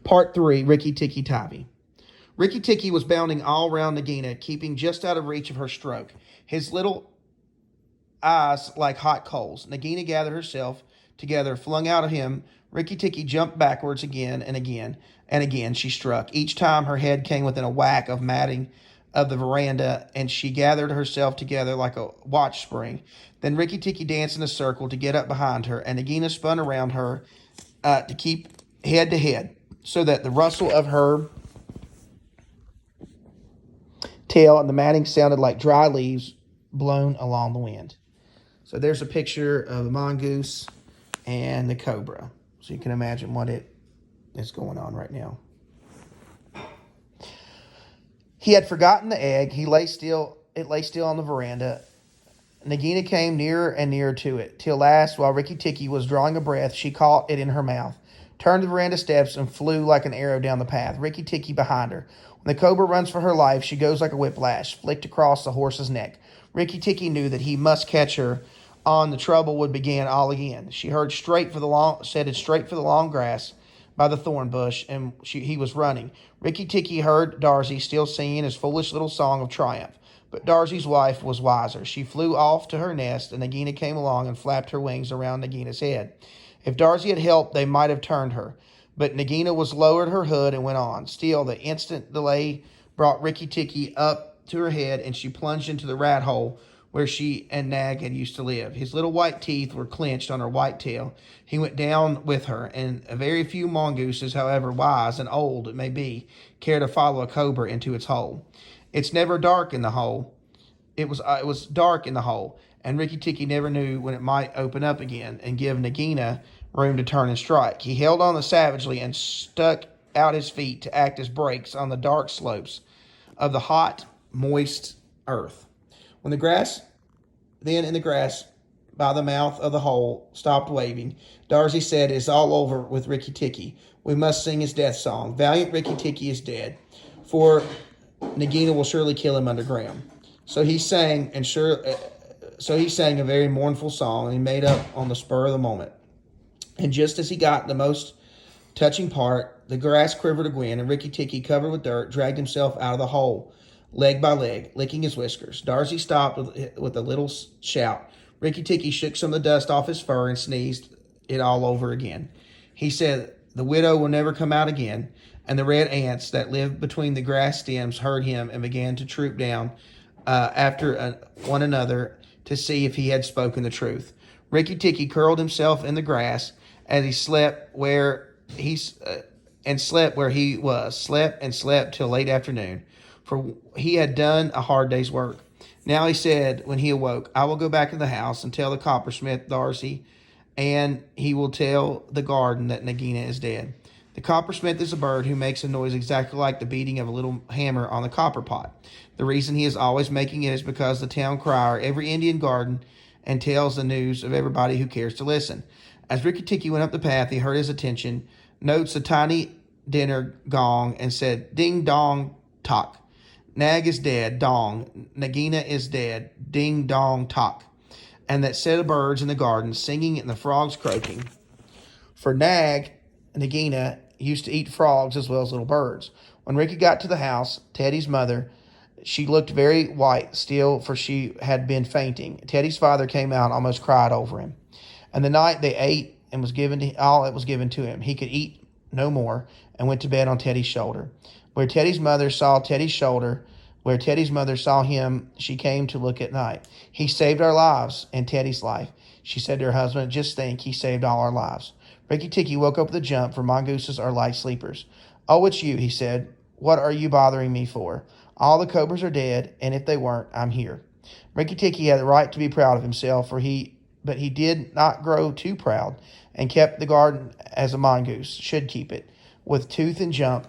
Part 3, Rikki-tikki-tavi. Rikki-tikki was bounding all round Nagina, keeping just out of reach of her stroke, his little eyes like hot coals. Nagina gathered herself together, flung out at him. Rikki-tikki jumped backwards again and again and again. She struck. Each time her head came within a whack of matting of the veranda, and she gathered herself together like a watch spring. Then Rikki-tikki danced in a circle to get up behind her, and Nagina spun around her to keep head to head, so that the rustle of her tail and the matting sounded like dry leaves blown along the wind. So there's a picture of the mongoose and the cobra. So you can imagine what it is going on right now. He had forgotten the egg. It lay still on the veranda. Nagina came nearer and nearer to it, till last, while Rikki-tikki was drawing a breath, she caught it in her mouth, turned the veranda steps, and flew like an arrow down the path, Rikki-tikki behind her. When the cobra runs for her life, she goes like a whiplash, flicked across the horse's neck. Rikki-tikki knew that he must catch her on. The trouble would begin all again. She headed straight for the long grass by the thorn bush, and he was running. Rikki-tikki heard Darcy still singing his foolish little song of triumph. But Darcy's wife was wiser. She flew off to her nest, and Nagina came along and flapped her wings around Nagina's head. If Darcy had helped, they might have turned her. But Nagina was lowered her hood and went on. Still, the instant delay brought Rikki-tikki up to her head, and she plunged into the rat hole where she and Nag had used to live. His little white teeth were clenched on her white tail. He went down with her, and a very few mongooses, however wise and old it may be, care to follow a cobra into its hole. It's never dark in the hole. It was dark in the hole, and Rikki-tikki never knew when it might open up again and give Nagina room to turn and strike. He held on savagely and stuck out his feet to act as brakes on the dark slopes of the hot, moist earth. When the grass by the mouth of the hole stopped waving, Darcy said, "It's all over with Rikki-tikki. We must sing his death song. Valiant Rikki-tikki is dead, for Nagina will surely kill him underground." So he sang a very mournful song, and he made up on the spur of the moment. And just as he got the most touching part, the grass quivered again, and Rikki-tikki, covered with dirt, dragged himself out of the hole, leg by leg, licking his whiskers. Darcy stopped with a little shout. Rikki-tikki shook some of the dust off his fur and sneezed it all over again. He said, "The widow will never come out again." And the red ants that lived between the grass stems heard him and began to troop down after one another to see if he had spoken the truth. Rikki-tikki curled himself in the grass as he slept where he was, slept till late afternoon, for he had done a hard day's work. Now he said when he awoke, "I will go back to the house and tell the coppersmith Darcy, and he will tell the garden that Nagina is dead." The coppersmith is a bird who makes a noise exactly like the beating of a little hammer on the copper pot. The reason he is always making it is because the town crier every Indian garden and tells the news of everybody who cares to listen. As Rikki-tikki went up the path, he heard his attention, notes a tiny dinner gong, and said, "Ding dong tock. Nag is dead, dong. Nagina is dead, ding dong tock." And that set of birds in the garden singing and the frogs croaking. For Nagina used to eat frogs as well as little birds. When Rikki got to the house, Teddy's mother, she looked very white still, for she had been fainting. Teddy's father came out and almost cried over him. And the night they ate and was given to all that was given to him. He could eat no more and went to bed on Teddy's shoulder. Where Teddy's mother saw him, she came to look at night. "He saved our lives and Teddy's life," she said to her husband. "Just think, he saved all our lives." Rikki-tikki woke up with a jump, for mongooses are light sleepers. "Oh, it's you," he said. "What are you bothering me for? All the cobras are dead, and if they weren't, I'm here." Rikki-tikki had the right to be proud of himself, but he did not grow too proud, and kept the garden as a mongoose should keep it, with tooth and jump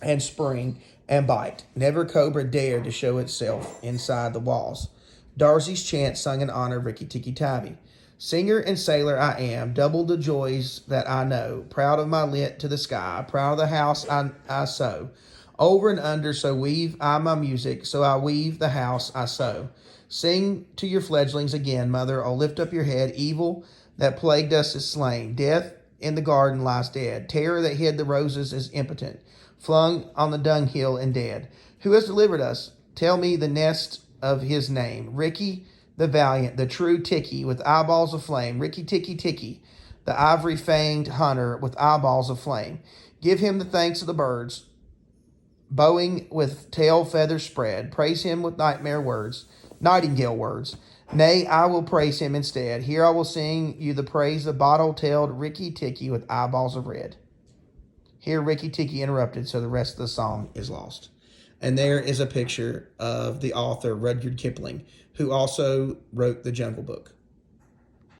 and spring and bite. Never cobra dared to show itself inside the walls. Darcys Chant sung in honor of Rikki-tikki-tavi. "Singer and sailor I am, double the joys that I know, proud of my lit to the sky, proud of the house I sew. Over and under, so weave I my music, so I weave the house I sew. Sing to your fledglings again, mother, oh lift up your head, evil that plagued us is slain. Death in the garden lies dead. Terror that hid the roses is impotent, flung on the dunghill and dead. Who has delivered us? Tell me the nest of his name. Rikki, the valiant, the true Tikki, with eyeballs of flame. Rikki-tikki-tavi, the ivory-fanged hunter with eyeballs of flame. Give him the thanks of the birds, bowing with tail feathers spread. Praise him with nightingale words. Nay, I will praise him instead. Here I will sing you the praise of bottle-tailed Rikki-tikki with eyeballs of red. Here Rikki-tikki interrupted, so the rest of the song is lost. And there is a picture of the author, Rudyard Kipling, who also wrote the Jungle Book.